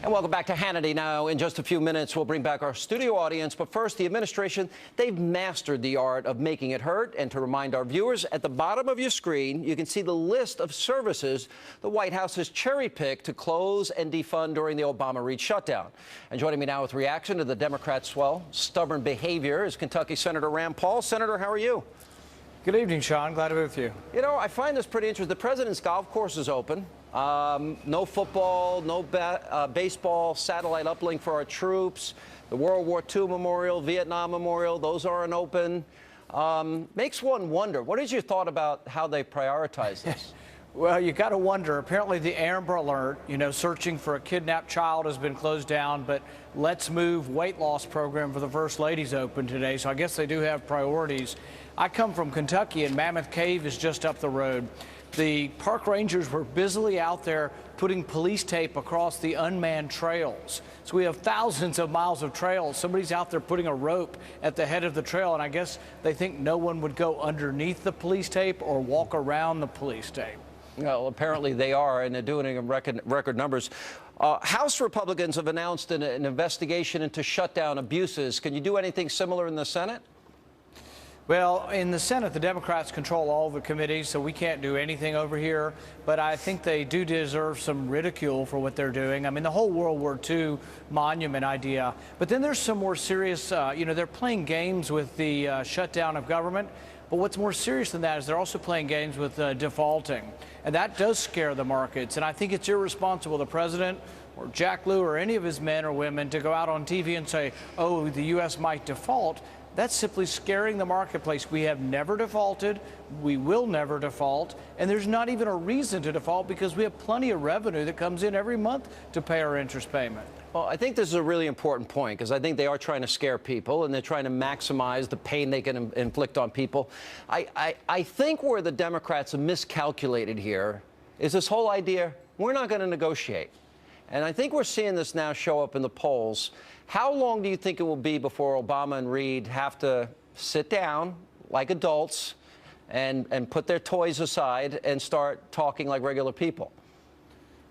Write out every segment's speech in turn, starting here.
And welcome back to Hannity. Now, in just a few minutes, we'll bring back our studio audience. But first, the administration, they've mastered the art of making it hurt. And to remind our viewers, at the bottom of your screen, you can see the list of services the White House has cherry-picked to close and defund during the Obama-Reid shutdown. And joining me now with reaction to the Democrats' stubborn behavior is Kentucky Senator Rand Paul. Senator, how are you? Good evening, Sean. Glad to be with you. You know, I find this pretty interesting. The president's golf course is open. No football, no baseball, satellite uplink for our troops. The World War II Memorial, Vietnam Memorial, those aren't open. Makes one wonder, what is your thought about how they prioritize this? Well, you got to wonder. Apparently, the Amber Alert, searching for a kidnapped child has been closed down, but Let's Move weight loss program for the First Lady's open today, so I guess they do have priorities. I come from Kentucky, and Mammoth Cave is just up the road. The park rangers were busily out there putting police tape across the unmanned trails. So we have thousands of miles of trails. Somebody's out there putting a rope at the head of the trail, and I guess they think no one would go underneath the police tape or walk around the police tape. Well, apparently they are, and they're doing it in record numbers. House Republicans have announced an investigation into shutdown abuses. Can you do anything similar in the Senate? Well, in the Senate, the Democrats control all the committees, so we can't do anything over here. But I think they do deserve some ridicule for what they're doing. I mean, the whole World War II monument idea. But then there's some more serious, they're playing games with the shutdown of government. But what's more serious than that is they're also playing games with defaulting. And that does scare the markets. And I think it's irresponsible, the president or Jack Lew or any of his men or women, to go out on TV and say, oh, the U.S. might default. That's simply scaring the marketplace. We have never defaulted. We will never default. And there's not even a reason to default because we have plenty of revenue that comes in every month to pay our interest payment. Well, I think this is a really important point because I think they are trying to scare people and they're trying to maximize the pain they can inflict on people. I think where the Democrats have miscalculated here is this whole idea, we're not going to negotiate. And I think we're seeing this now show up in the polls. How long do you think it will be before Obama and Reid have to sit down like adults and put their toys aside and start talking like regular people?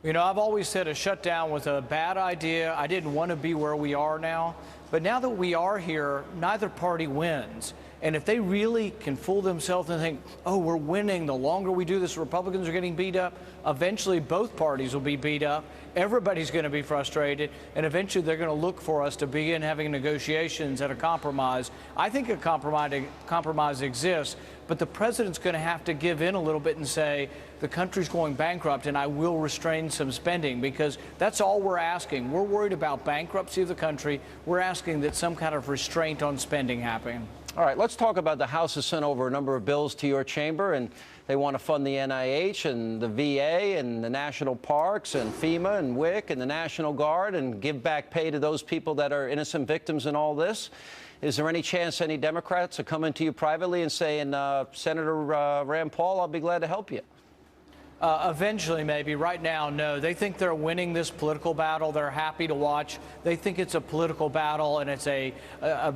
I've always said a shutdown was a bad idea. I didn't want to be where we are now. But now that we are here, neither party wins. And if they really can fool themselves and think, oh, we're winning, the longer we do this, Republicans are getting beat up, eventually both parties will be beat up. Everybody's going to be frustrated. And eventually they're going to look for us to begin having negotiations at a compromise. I think a compromise exists, but the president's going to have to give in a little bit and say, the country's going bankrupt and I will restrain some spending, because that's all we're asking. We're worried about bankruptcy of the country. We're asking that some kind of restraint on spending happen. All right, let's talk about the House has sent over a number of bills to your chamber, and they want to fund the NIH and the VA and the national parks and FEMA and WIC and the National Guard and give back pay to those people that are innocent victims in all this. Is there any chance any Democrats are coming to you privately and saying, Senator Rand Paul, I'll be glad to help you? Eventually, maybe. Right now, no. They think they're winning this political battle. They're happy to watch. They think it's a political battle, and it's a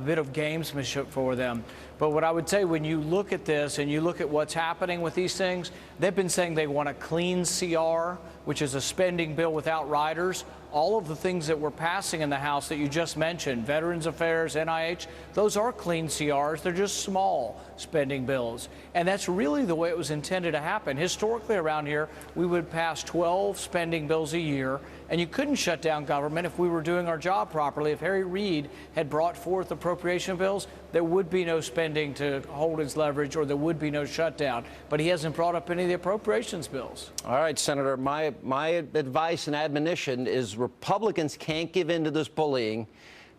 bit of gamesmanship for them. But what I would say, when you look at this and you look at what's happening with these things, they've been saying they want a clean CR, which is a spending bill without riders. All of the things that we're passing in the House that you just mentioned, Veterans Affairs, NIH, those are clean CRs. They're just small spending bills. And that's really the way it was intended to happen. Historically around here, we would pass 12 spending bills a year, and you couldn't shut down government if we were doing our job properly. If Harry Reid had brought forth appropriation bills, there would be no spending to hold his leverage, or there would be no shutdown. But he hasn't brought up any of the appropriations bills. All right, Senator, my advice and admonition is Republicans can't give in to this bullying,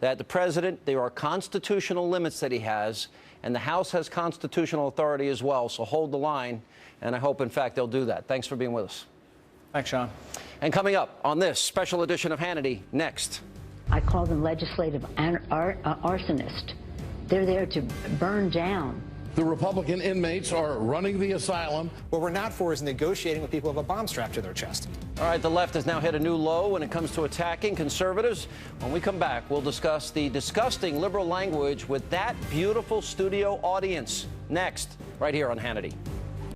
that the president, there are constitutional limits that he has, and the House has constitutional authority as well. So hold the line, and I hope, in fact, they'll do that. Thanks for being with us. Thanks, Sean. And coming up on this special edition of Hannity, next. I call them legislative arsonists. They're there to burn down. The Republican inmates are running the asylum. What we're not for is negotiating with people who have a bomb strapped to their chest. All right, the left has now hit a new low when it comes to attacking conservatives. When we come back, we'll discuss the disgusting liberal language with that beautiful studio audience. Next, right here on Hannity.